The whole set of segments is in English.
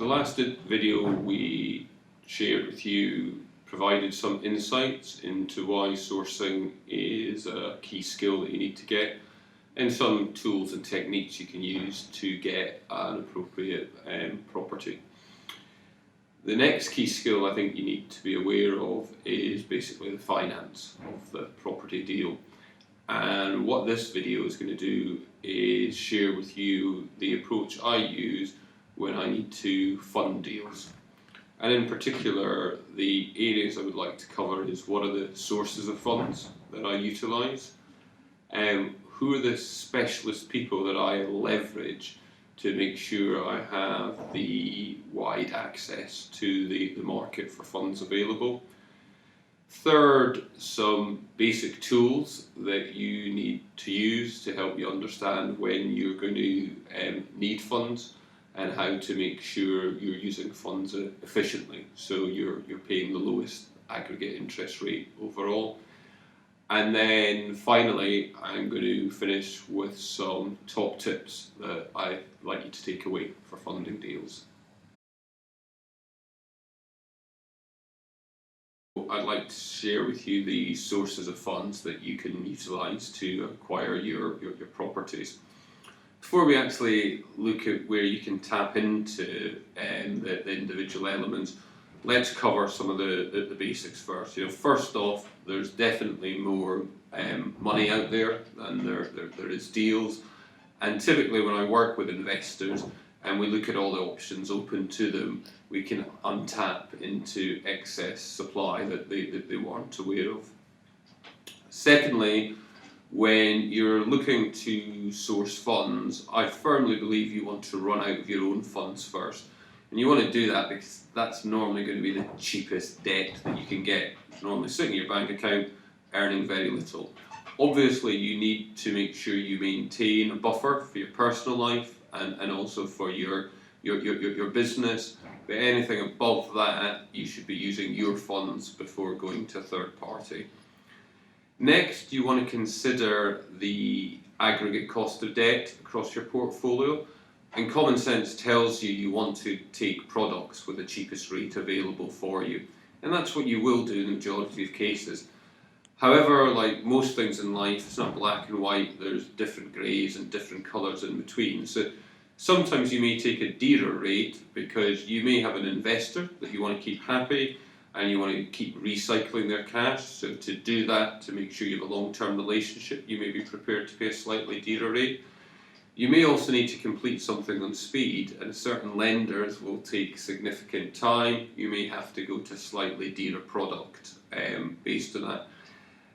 The last video we shared with you provided some insights into why sourcing is a key skill that you need to get, and some tools and techniques you can use to get an appropriate property. The next key skill I think you need to be aware of is basically the finance of the property deal. And what this video is going to do is share with you the approach I use when I need to fund deals. And in particular, the areas I would like to cover is what are the sources of funds that I utilise, who are the specialist people that I leverage to make sure I have the wide access to the market for funds available. Third, some basic tools that you need to use to help you understand when you're going to need funds and how to make sure you're using funds efficiently, so you're paying the lowest aggregate interest rate overall. And then finally, I'm going to finish with some top tips that I'd like you to take away for funding deals. I'd like to share with you the sources of funds that you can utilise to acquire your properties. Before we actually look at where you can tap into the individual elements, let's cover some of the basics first. First off, there's definitely more money out there than there is deals. And typically when I work with investors and we look at all the options open to them, we can untap into excess supply that they weren't aware of. Secondly, when you're looking to source funds, I firmly believe you want to run out of your own funds first. And you want to do that because that's normally going to be the cheapest debt that you can get. It's normally sitting in your bank account, earning very little. Obviously, you need to make sure you maintain a buffer for your personal life and also for your business. But anything above that, you should be using your funds before going to a third party. Next, you want to consider the aggregate cost of debt across your portfolio. And common sense tells you want to take products with the cheapest rate available for you. And that's what you will do in the majority of cases. However, like most things in life, it's not black and white, there's different greys and different colours in between. So sometimes you may take a dearer rate because you may have an investor that you want to keep happy and you want to keep recycling their cash. So to do that, to make sure you have a long-term relationship, you may be prepared to pay a slightly dearer rate. You may also need to complete something on speed, and certain lenders will take significant time. You may have to go to a slightly dearer product based on that.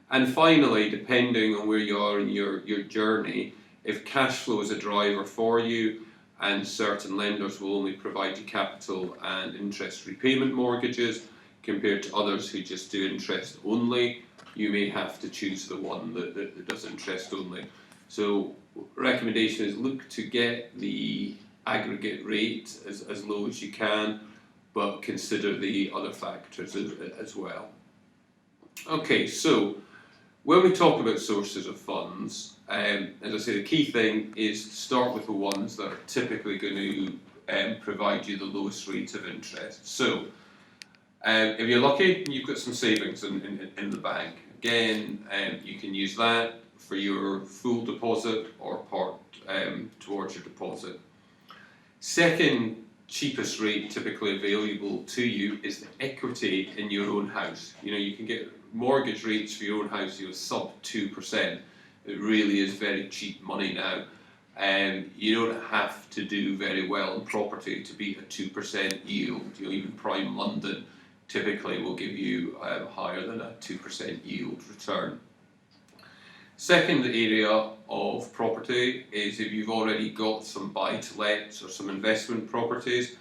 And finally, depending on where you are in your journey, if cash flow is a driver for you, and certain lenders will only provide you capital and interest repayment mortgages, compared to others who just do interest only, you may have to choose the one that does interest only. So recommendation is look to get the aggregate rate as low as you can, but consider the other factors as well. Okay, so when we talk about sources of funds, as I say, the key thing is to start with the ones that are typically going to provide you the lowest rate of interest. So if you're lucky, you've got some savings in the bank. Again, you can use that for your full deposit or part towards your deposit. Second cheapest rate typically available to you is the equity in your own house. You can get mortgage rates for your own house, sub 2%. It really is very cheap money now. You don't have to do very well in property to beat a 2% yield. Even prime London typically will give you higher than a 2% yield return. Second area of property is if you've already got some buy-to-lets or some investment properties,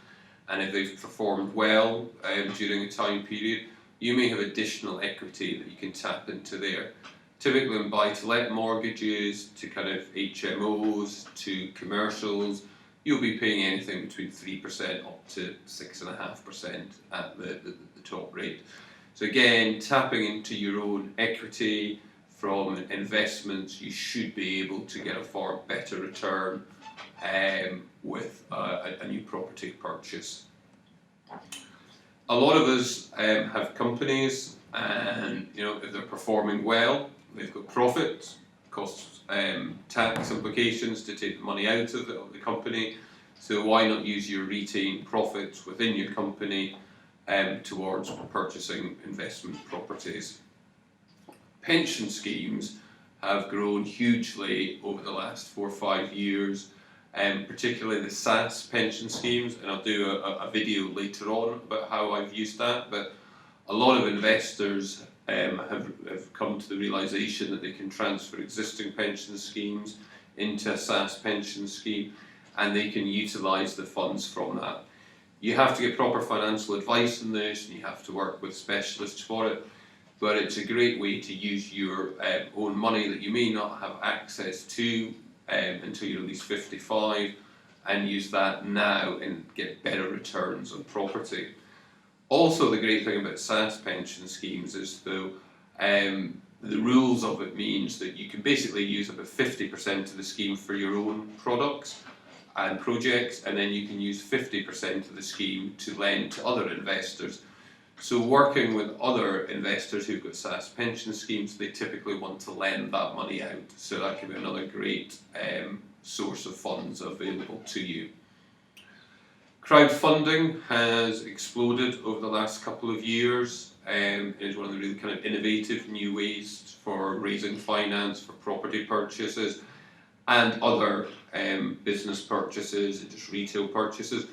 and if they've performed well during a time period, you may have additional equity that you can tap into there. Typically in buy-to-let mortgages, to kind of HMOs, to commercials, you'll be paying anything between 3% up to 6.5% at the top rate. So again, tapping into your own equity from investments, you should be able to get a far better return with a new property purchase. A lot of us have companies, and if they're performing well, they've got profits, costs, tax implications to take the money out of the company. So why not use your retained profits within your company towards purchasing investment properties? Pension schemes have grown hugely over the last 4 or 5 years, particularly the SAS pension schemes, and I'll do a video later on about how I've used that. But a lot of investors have come to the realisation that they can transfer existing pension schemes into a SAS pension scheme, and they can utilise the funds from that. You have to get proper financial advice on this, and you have to work with specialists for it. But it's a great way to use your own money that you may not have access to until you're at least 55, and use that now and get better returns on property. Also, the great thing about SAS pension schemes is though the rules of it means that you can basically use about 50% of the scheme for your own products and projects, and then you can use 50% of the scheme to lend to other investors. So working with other investors who've got SAS pension schemes, they typically want to lend that money out. So that can be another great source of funds available to you. Crowdfunding has exploded over the last couple of years. It is one of the really kind of innovative new ways for raising finance for property purchases and other business purchases and just retail purchases.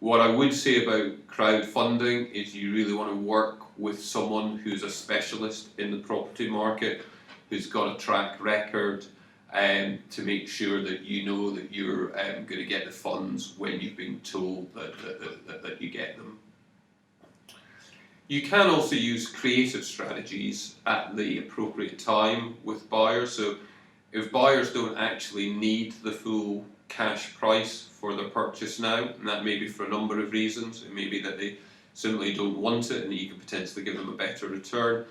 What I would say about crowdfunding is you really want to work with someone who's a specialist in the property market, who's got a track record, to make sure that you know that you're going to get the funds when you've been told that you get them. You can also use creative strategies at the appropriate time with buyers. So if buyers don't actually need the full cash price for their purchase now, and that may be for a number of reasons. It may be that they simply don't want it and that you can potentially give them a better return.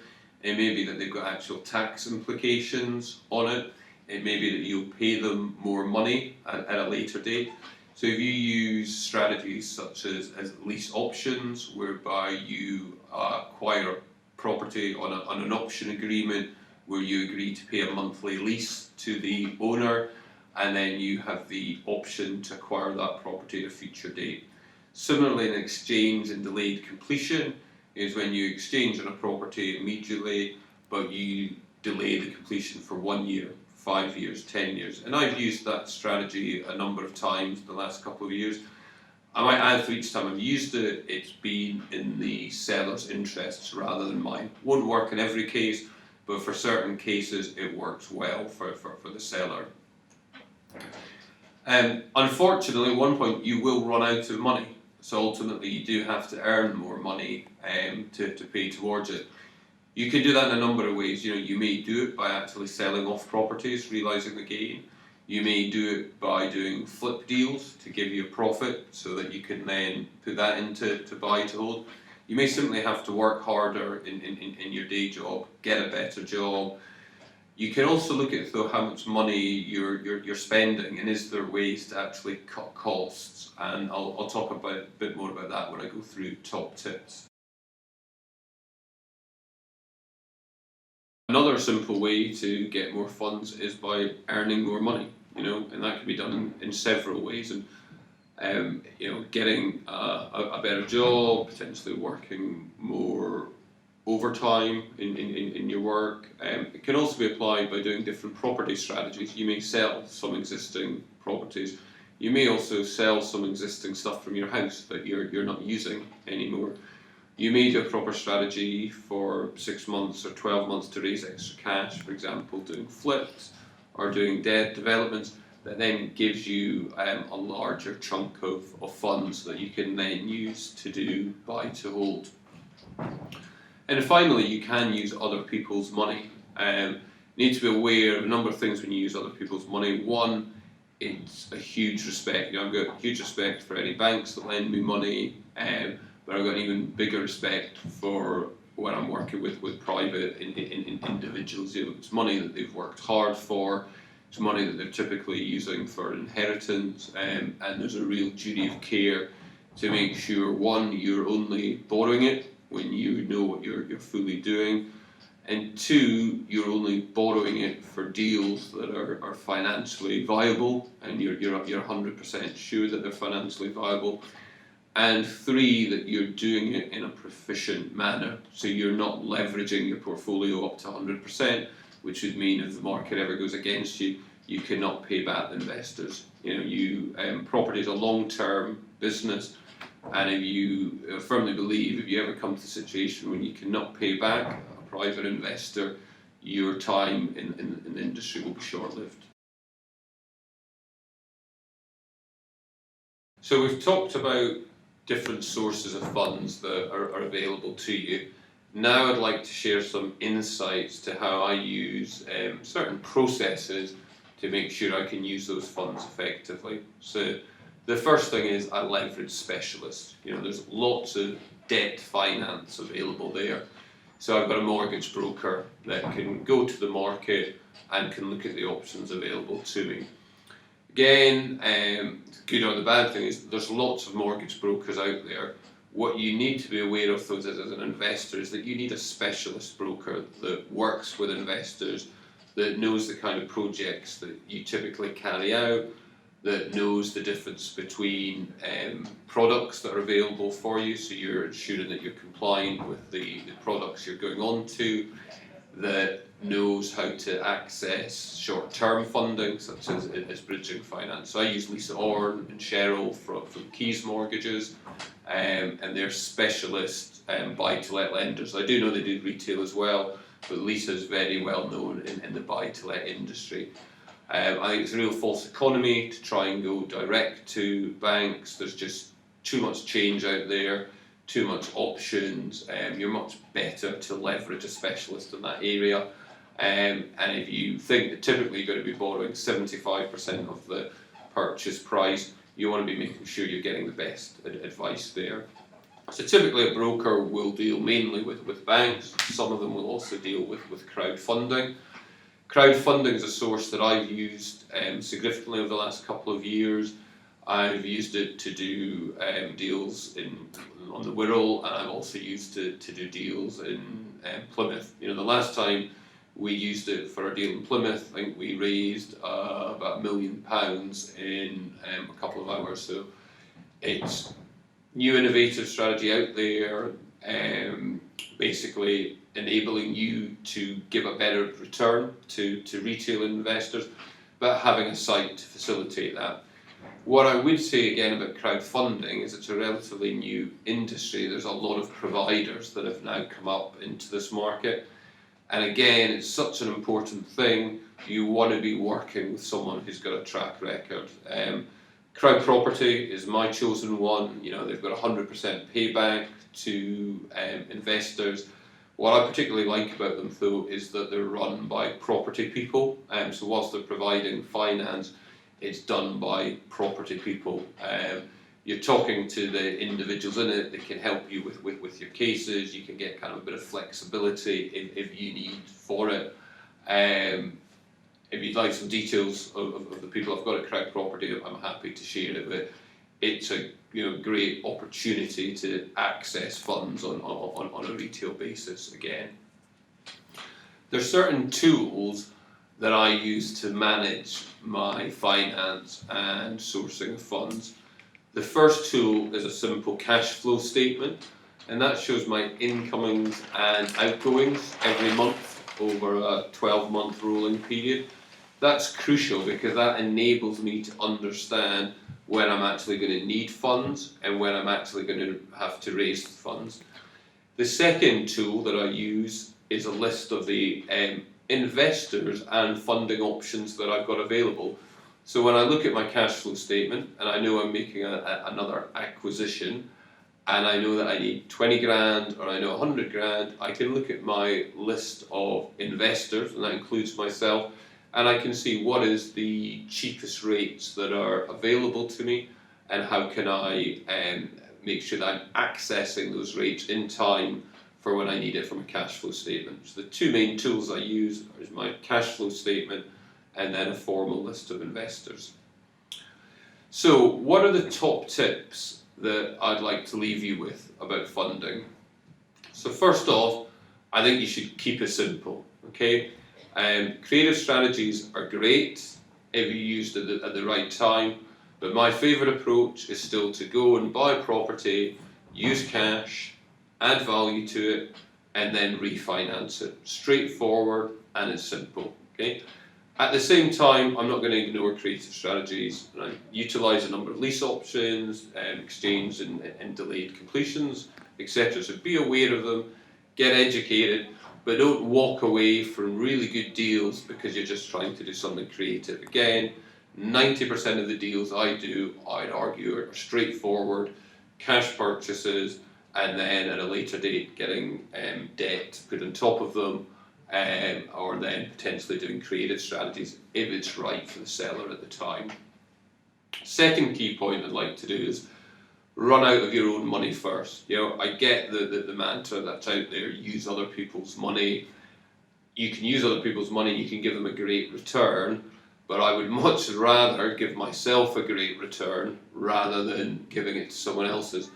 It may be that they've got actual tax implications on it. It may be that you'll pay them more money at a later date. So if you use strategies such as lease options, whereby you acquire a property on an option agreement where you agree to pay a monthly lease to the owner, and then you have the option to acquire that property at a future date. Similarly, an exchange and delayed completion is when you exchange on a property immediately, but you delay the completion for 1 year, 5 years, 10 years. And I've used that strategy a number of times in the last couple of years. I might add for each time I've used it, it's been in the seller's interests rather than mine. Won't work in every case, but for certain cases it works well for the seller. Unfortunately, at one point you will run out of money, so ultimately you do have to earn more money to pay towards it. You can do that in a number of ways. You may do it by actually selling off properties, realising the gain. You may do it by doing flip deals to give you a profit so that you can then put that into buy to hold. You may simply have to work harder in your day job, get a better job. You can also look at though how much money you're spending, and is there ways to actually cut costs, and I'll talk a bit more about that when I go through top tips. Another simple way to get more funds is by earning more money, and that can be done in several ways. And getting a better job, potentially working more overtime in your work. It can also be applied by doing different property strategies. You may sell some existing properties. You may also sell some existing stuff from your house that you're not using anymore. You may do a proper strategy for 6 months or 12 months to raise extra cash, for example, doing flips or doing debt developments that then gives you a larger chunk of funds that you can then use to do buy to hold. And finally, you can use other people's money. You need to be aware of a number of things when you use other people's money. One, it's a huge respect. I've got huge respect for any banks that lend me money, but I've got even bigger respect for when I'm working with private individuals. It's money that they've worked hard for. It's money that they're typically using for inheritance, and there's a real duty of care to make sure, one, you're only borrowing it when you know what you're fully doing, and two, you're only borrowing it for deals that are financially viable, and you're 100% sure that they're financially viable. And three, that you're doing it in a proficient manner, so you're not leveraging your portfolio up to 100%, which would mean if the market ever goes against you, you cannot pay back the investors. Property is a long-term business, and if you firmly believe, if you ever come to a situation when you cannot pay back a private investor, your time in the industry will be short-lived. So we've talked about different sources of funds that are available to you. Now I'd like to share some insights to how I use certain processes to make sure I can use those funds effectively. So the first thing is I leverage specialists. There's lots of debt finance available there. So I've got a mortgage broker that can go to the market and can look at the options available to me. Again, the good or the bad thing is there's lots of mortgage brokers out there. What you need to be aware of, though, as an investor, is that you need a specialist broker that works with investors, that knows the kind of projects that you typically carry out, that knows the difference between products that are available for you, so you're ensuring that you're compliant with the products you're going on to, that knows how to access short-term funding, such as bridging finance. So I use Lisa Orn and Cheryl from Keys Mortgages, and they're specialist buy-to-let lenders. I do know they do retail as well, but Lisa's very well known in the buy-to-let industry. I think it's a real false economy to try and go direct to banks. There's just too much change out there, too much options. You're much better to leverage a specialist in that area. And if you think that typically you're going to be borrowing 75% of the purchase price, you want to be making sure you're getting the best advice there. So typically a broker will deal mainly with banks. Some of them will also deal with crowdfunding. Crowdfunding is a source that I've used significantly over the last couple of years. I've used it to do deals on the Wirral, and I've also used it to do deals in Plymouth. The last time we used it for a deal in Plymouth, I think we raised about £1 million in a couple of hours. So it's new innovative strategy out there, basically enabling you to give a better return to retail investors, but having a site to facilitate that. What I would say again about crowdfunding is it's a relatively new industry. There's a lot of providers that have now come up into this market. And again, it's such an important thing. You want to be working with someone who's got a track record. Crowd Property is my chosen one. They've got 100% payback to investors. What I particularly like about them, though, is that they're run by property people. So whilst they're providing finance, it's done by property people. You're talking to the individuals in it. They can help you with your cases. You can get kind of a bit of flexibility if you need for it. If you'd like some details of the people I've got at Crowd Property, I'm happy to share it. But it's a great opportunity to access funds on a retail basis again. There's certain tools that I use to manage my finance and sourcing of funds. The first tool is a simple cash flow statement, and that shows my incomings and outgoings every month over a 12-month rolling period. That's crucial because that enables me to understand when I'm actually going to need funds and when I'm actually going to have to raise funds. The second tool that I use is a list of the investors and funding options that I've got available. So when I look at my cash flow statement and I know I'm making another acquisition and I know that I need 20 grand or I know 100 grand, I can look at my list of investors, and that includes myself, and I can see what is the cheapest rates that are available to me and how can I make sure that I'm accessing those rates in time for when I need it from a cash flow statement. So the two main tools I use is my cash flow statement and then a formal list of investors. So what are the top tips that I'd like to leave you with about funding. So first off, I think you should keep it simple, okay? Creative strategies are great if you used it at the right time, but my favourite approach is still to go and buy property, use cash, add value to it, and then refinance it. Straightforward and it's simple, okay? At the same time, I'm not going to ignore creative strategies. And I utilise a number of lease options, exchange and delayed completions, etc. So be aware of them, get educated, but don't walk away from really good deals because you're just trying to do something creative. Again, 90% of the deals I do, I'd argue, are straightforward, cash purchases, and then at a later date getting debt put on top of them, or then potentially doing creative strategies if it's right for the seller at the time. Second key point I'd like to do is run out of your own money first. You know, I get the mantra that's out there, use other people's money. You can use other people's money, you can give them a great return, but I would much rather give myself a great return rather than giving it to someone else's.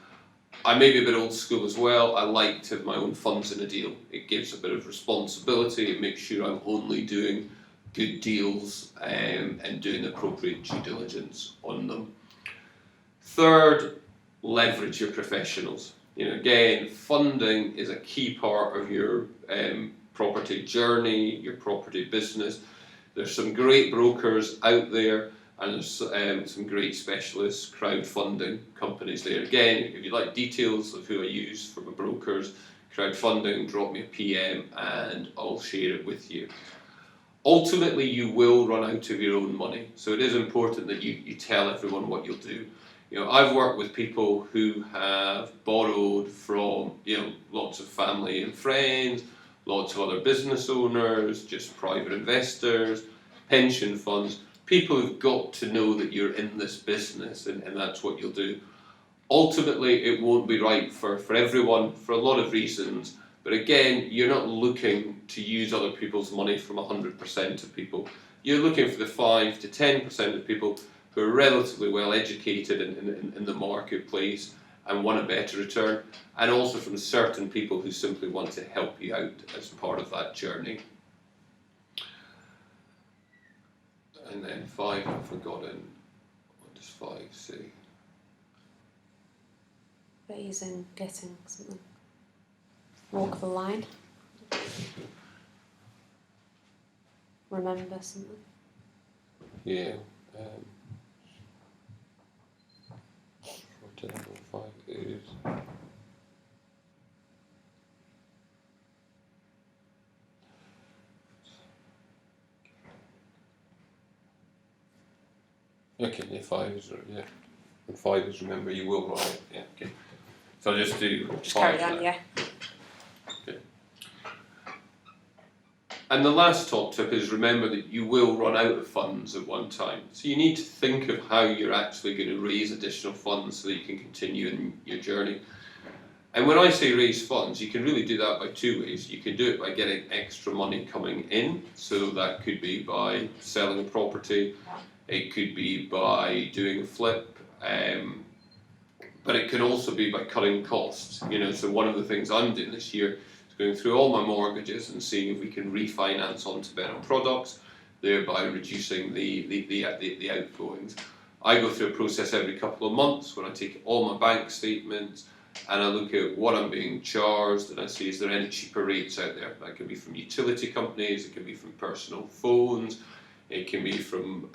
I may be a bit old school as well. I like to have my own funds in a deal. It gives a bit of responsibility. It makes sure I'm only doing good deals and doing appropriate due diligence on them. Third, leverage your professionals. You know, again, funding is a key part of your property journey, your property business. There's some great brokers out there, and there's some great specialist crowdfunding companies there. Again, if you'd like details of who I use for my brokers, crowdfunding, drop me a PM and I'll share it with you. Ultimately, you will run out of your own money, so it is important that you tell everyone what you'll do. You know, I've worked with people who have borrowed from, you know, lots of family and friends, lots of other business owners, just private investors, pension funds. People have got to know that you're in this business and that's what you'll do. Ultimately, it won't be right for everyone for a lot of reasons, but again, you're not looking to use other people's money from 100% of people. You're looking for the 5 to 10% of people who are relatively well educated in the marketplace and want a better return, and also from certain people who simply want to help you out as part of that journey. And then 5, I've forgotten. What does 5 say? Ways in getting something. Walk the line. Remember something. Yeah. Whatever 5 is. Okay, yeah, 5 is yeah. And 5 is remember you will run it. Yeah, okay. So I'll just do Just 5 carry on, yeah. Okay. And the last top tip is remember that you will run out of funds at one time. So you need to think of how you're actually going to raise additional funds so that you can continue in your journey. And when I say raise funds, you can really do that by 2 ways. You can do it by getting extra money coming in. So that could be by selling a property. It could be by doing a flip. But it can also be by cutting costs. You know, so one of the things I'm doing this year is going through all my mortgages and seeing if we can refinance onto better products, thereby reducing the outgoings. I go through a process every couple of months when I take all my bank statements and I look at what I'm being charged and I see is there any cheaper rates out there. That can be from utility companies, it can be from personal phones, it can be from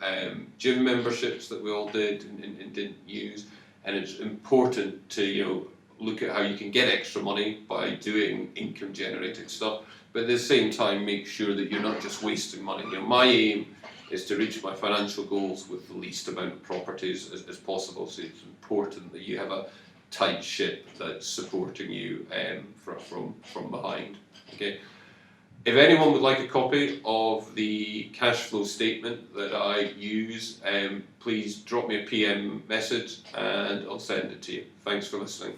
gym memberships that we all did and didn't use. And it's important to, you know, look at how you can get extra money by doing income generating stuff, but at the same time make sure that you're not just wasting money. You know, my aim is to reach my financial goals with the least amount of properties as possible, so it's important that you have a tight ship that's supporting you from behind. Okay. If anyone would like a copy of the cash flow statement that I use, please drop me a PM message and I'll send it to you. Thanks for listening.